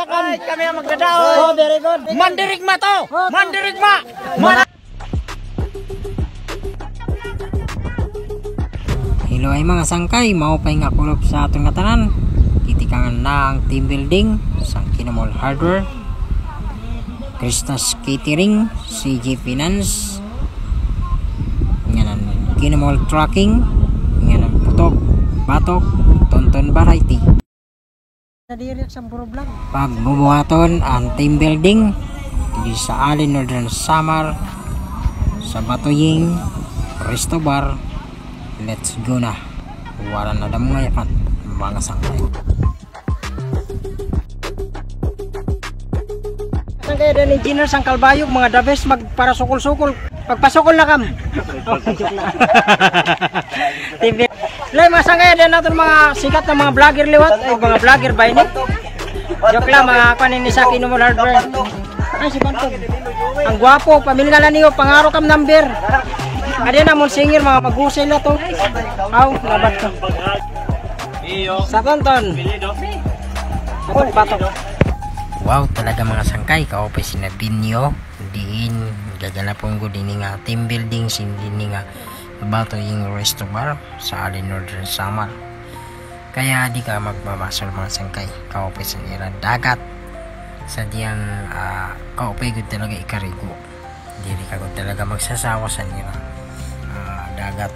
mayayakan. Ay, kami ang magdadaon. Oh, very good. Mandirigma to! Mandirigma! Hello ay mga sangkay, maupay nga kulop sa atong ngatanan. Kitikangan na ang team building sa Kinomall Hardware, Cristas Catering, CG Finance, nganan Kinomall Trucking, nganan Putok, Batok, Tonton Variety. Pagbubuhaton ang team building di sa Alin Northern Samar, sa Batuying, Resto Bar. Let's go na. Wala na damo ngayakan mga sangkay. Sangkay dan engineer sang Kalbayog mga the best magpara sukol-sukol. Pagpasukol na kam. TV. Lay mga sangkay dan naton mga sikat na mga vlogger liwat ay mga vlogger ba ini? Joke lang mga kanin ni sa Kinomall Hardware. Ay si Bantog. Ang gwapo, pamilya na niyo pangaro kam number. Ada na mo singir mga magusay na to. Aw, labat ko. Sa Tonton. Batok. Wow, talaga mga sangkay, kaupay sinabin nyo. Diin, gaganapon ko din nga team building, sindi nga bato yung resto bar sa Alin Northern Samar. Kaya di ka magbamasol mga sangkay, kaupay sa nila dagat. Sa diyang kaupay ko talaga ikarigo. Dili ka ko talaga magsasawa sa nila. Dagat,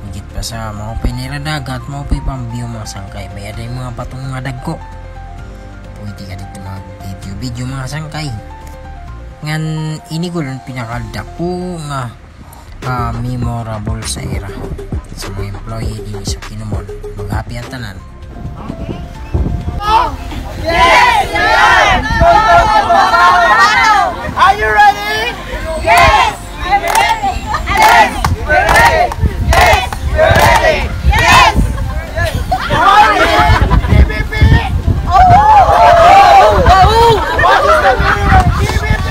higit pa sa maupay nila dagat, maupay pambiyo mga sangkay. May aday mga patong mga dagko. Pwede ka dito mga video mga sangkay. Ngan ini ko lang pinakadako nga memorable sa era sa mga employee din sa Kinomall. Mag-happy ang tanan. Yes! Yes! Are you ready? Yes! I'm ready! Yes! We're ready! Yes! We're ready! Yes! PBB! Oh! What is the meaning of PBB?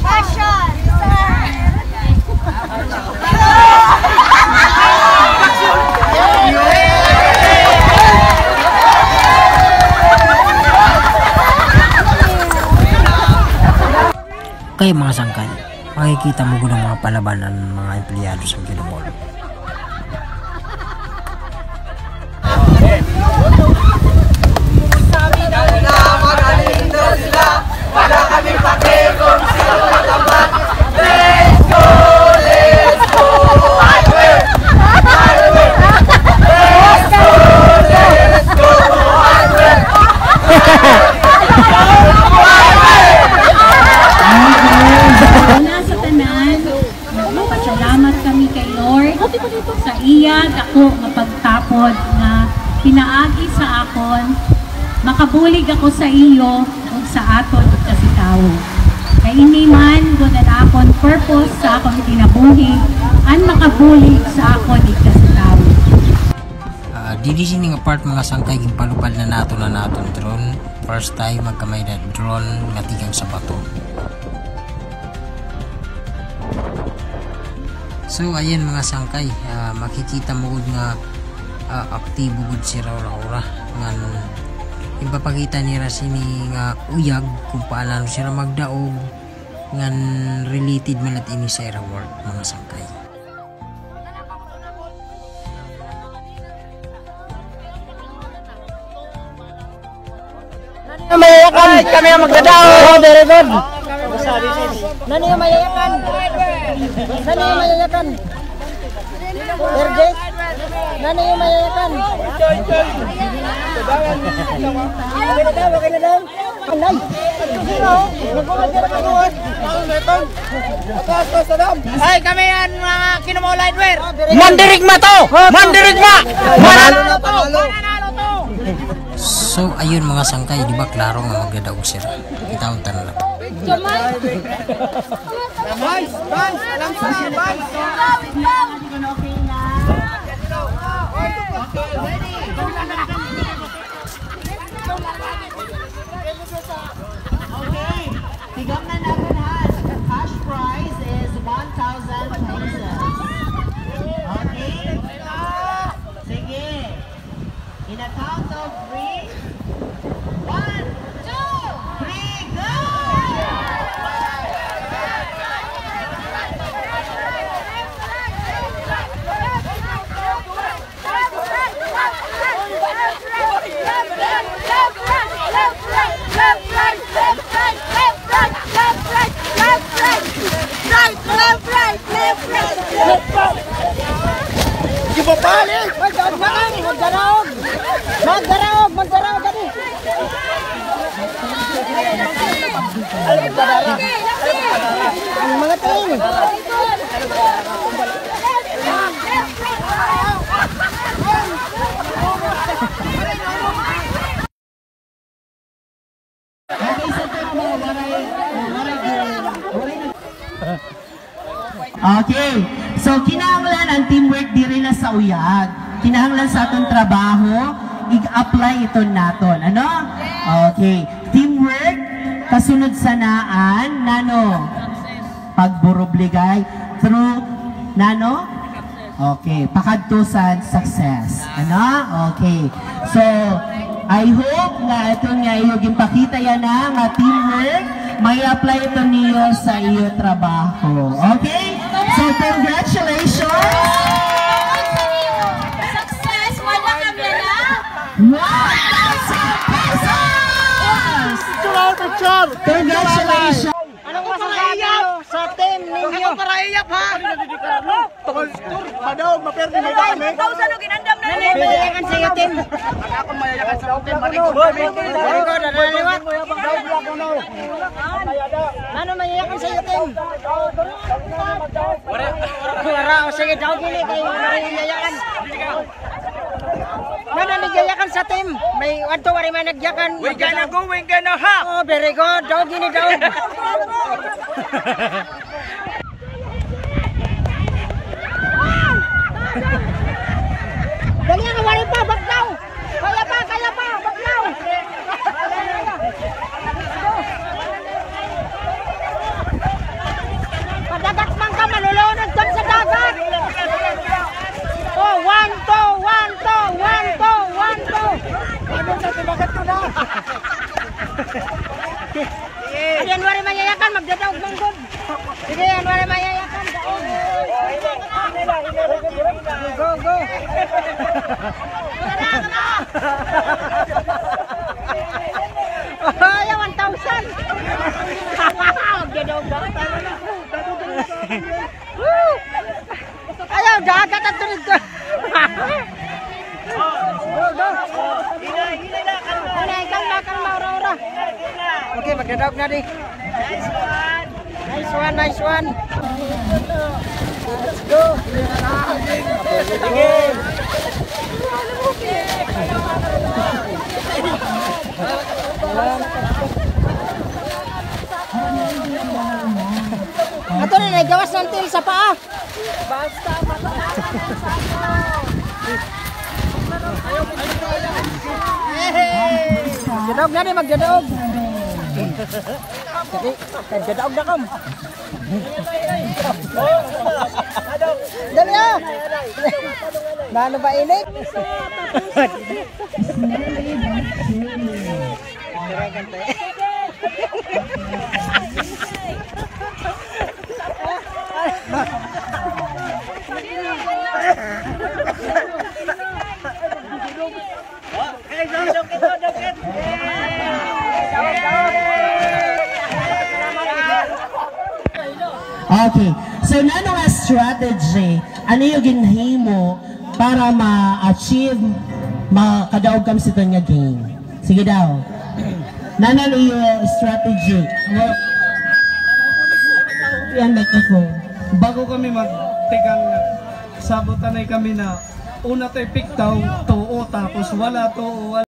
Passion! Kaya mga sangkay, makikita mo ng mga palabanan ng mga empleyado sa Kinomall. Wala kaming pake kung sino matapat. Let's go! Let's go! Hardware! Hardware! Let's go! Let's go! Hardware! Sa tanan, nagpapasalamat kami kay Lord sa iya ako nga pagtapod na pinaagi sa akon, makabulig ako sa iyo ug sa aton kasi tao. Kay ini man gud ang akon purpose sa akong kinabuhi an makabulig sa akon kasi tao. Didi sini nga part mga sangkay gimpalupad na naton drone. First time magkamay na drone nga tigang sa bato. So ayan mga sangkay, makikita mo nga aktibo gud si Raura ngan ipapakita nila sini nga uyag kung paano sila magdaog ngan related man at ini sa era work mga sangkay. Mayayakan. Ay, kami ang magdadaon. Oh, very good. Nani yung mayayakan? Nani yung mayayakan? Erjek? Nani yung mayayakan? Okay na daw. Anay. Ay, kami ang Kinomall Hardware. Mandirigma to! Mandirigma! Manalo na to! Manalo to! So ayun mga sangkay, di ba klaro nga magdadaog sila. Kita unta na lang. Tigam na natin ha. The cash prize is 1,000 pesos. Okay? Sige. In a count of 3. Okay. So, kinahanglan ang teamwork diri na sa uyag. Kinahanglan sa atong trabaho, i-apply ito naton. Ano? Okay. Teamwork, kasunod sa naan, nano? Pagburobligay through, nano? Okay. Pakadtusan, success. Ano? Okay. So, I hope na ito nga iyong pakita yan nga teamwork, may apply ito niyo sa iyo trabaho. Okay? So, congratulations! Success! Wala kami na! 1,000 pesos! Congratulations! Anong masasabi nyo sa team ninyo? Mayayakan sa iyo, team. Marigo, nanaliwat. Ano mayayakan sa iyo, team? Wala, o sige, daw gini kayo mayayakan. Nanaligayakan sa team. May wadto wari may nagyakan. We gonna go, we gonna have. Oh, very good. Daw gini daw. Dali nga, wari pa, baglaw! Kaya pa, baglaw! Padagat man ka, malulunod dyan sa dagat! Oh, 1, 2, 1, 2, 1, 2, 1, 2! Ano na, tinagat ko na! Yan, wari mayayakan, magdadaog mong good! Sige, yan, wari mayayakan, daog! Go, go! Ayaw, 1,000! Ayaw, dagat at tulig ko! Go, go! Kalma, ora. Okay, magdadaog na di. Nice one! Let's go! Ato na nagawas ng tail sa paa. Basta magdadaog na di, magdadaog. Magdadaog na kam. Dali ah! Nano ba init? Okay. So, nano nga strategy, ano yung ginhimo para ma-achieve, makadaog kami sa ito nga game? Sige daw. Nano yung strategy? Yan, microphone. Bago kami magtikang sabotanay kami na una tayo pick daw to tapos wala to